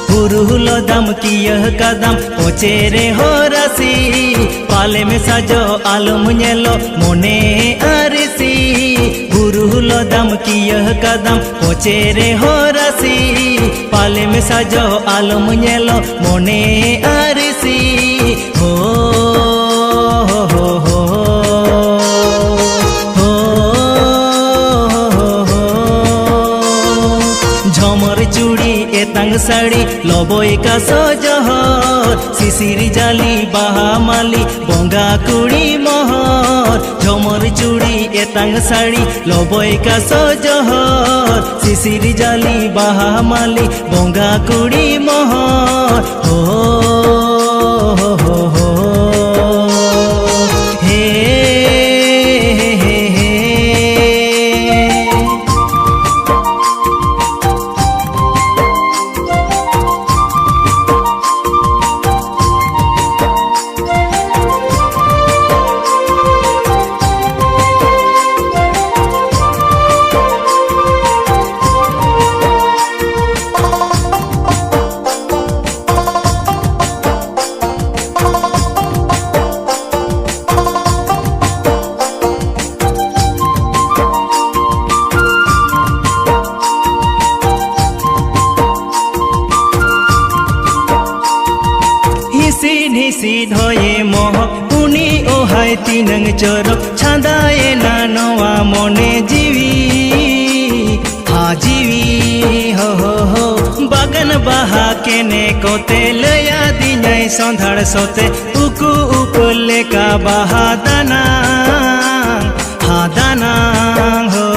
बुरुलो दम की यह कदम पोचेरे हो रसी पाले में सजो आलम नेलो मोने अरसी बुरुलो दम की यह कदम पोचेरे हो रसी पाले में सजो आलम नेलो मोने अरसी हो झमर चूड़ी एतंग साड़ी लबोई का सजहर शिशिरी जाली बाहा माली बंगा कुड़ी महर झमर चूड़ी एतंग साड़ी लबोई का सजहर शिशिरी जाली बाहा माली बंगा कुड़ी महर हो धोये मोह उनी ओहाय तीनंग चोरक छांदाए नानवा मोने जीवी हा जीवी हो बागन बहा केने कोते लया दिनाय संधाड़ सोते उकु उपले का बहा दाना हा दाना हो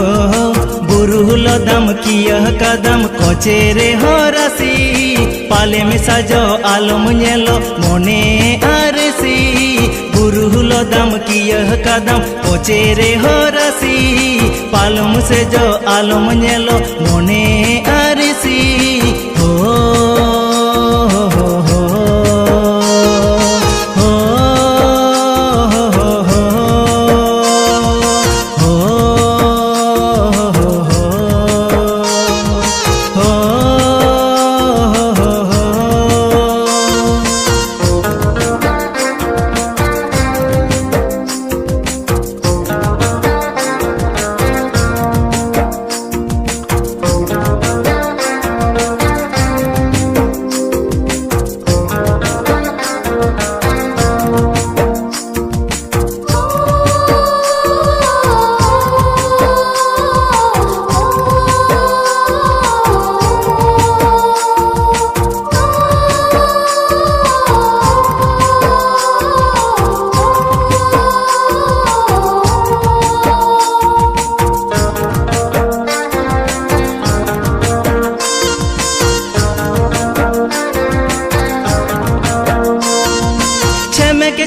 बुरुलो दम की यह कदम कोचेरे हो रसी पाले में सजो आलम नेलो मोने अरसी बुरुलो दम की यह कदम पोचेरे हो रसी पालम से जो आलम नेलो मोने अरसी हो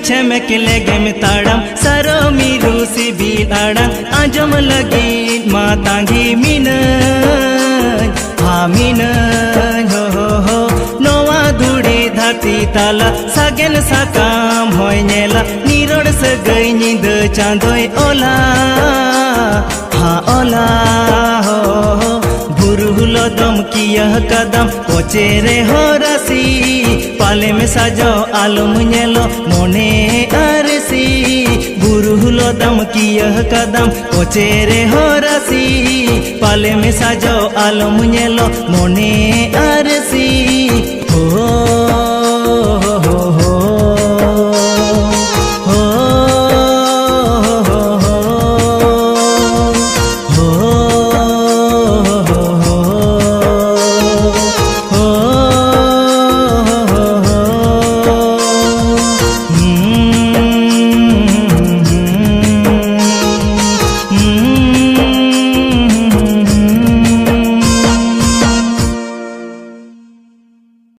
छमक लगे में ताड़म सरो मीरू सी भी ताड़म आजम लगी मातांगी मीन हा मीन हो नोवा धूड़ी धरती ताला सगन साकाम होय नेला नीरोड़ सगई नींद चांदोय ओला हा ओला हो बुरुलो दम की यह कदम कोचेरे हो रसी पाले में सजो आलम नेलो मोने अरसी बुरुलो दम की यह कदम कोचेरे हो रसी पाले में सजो आलम नेलो मोने अरसी हो।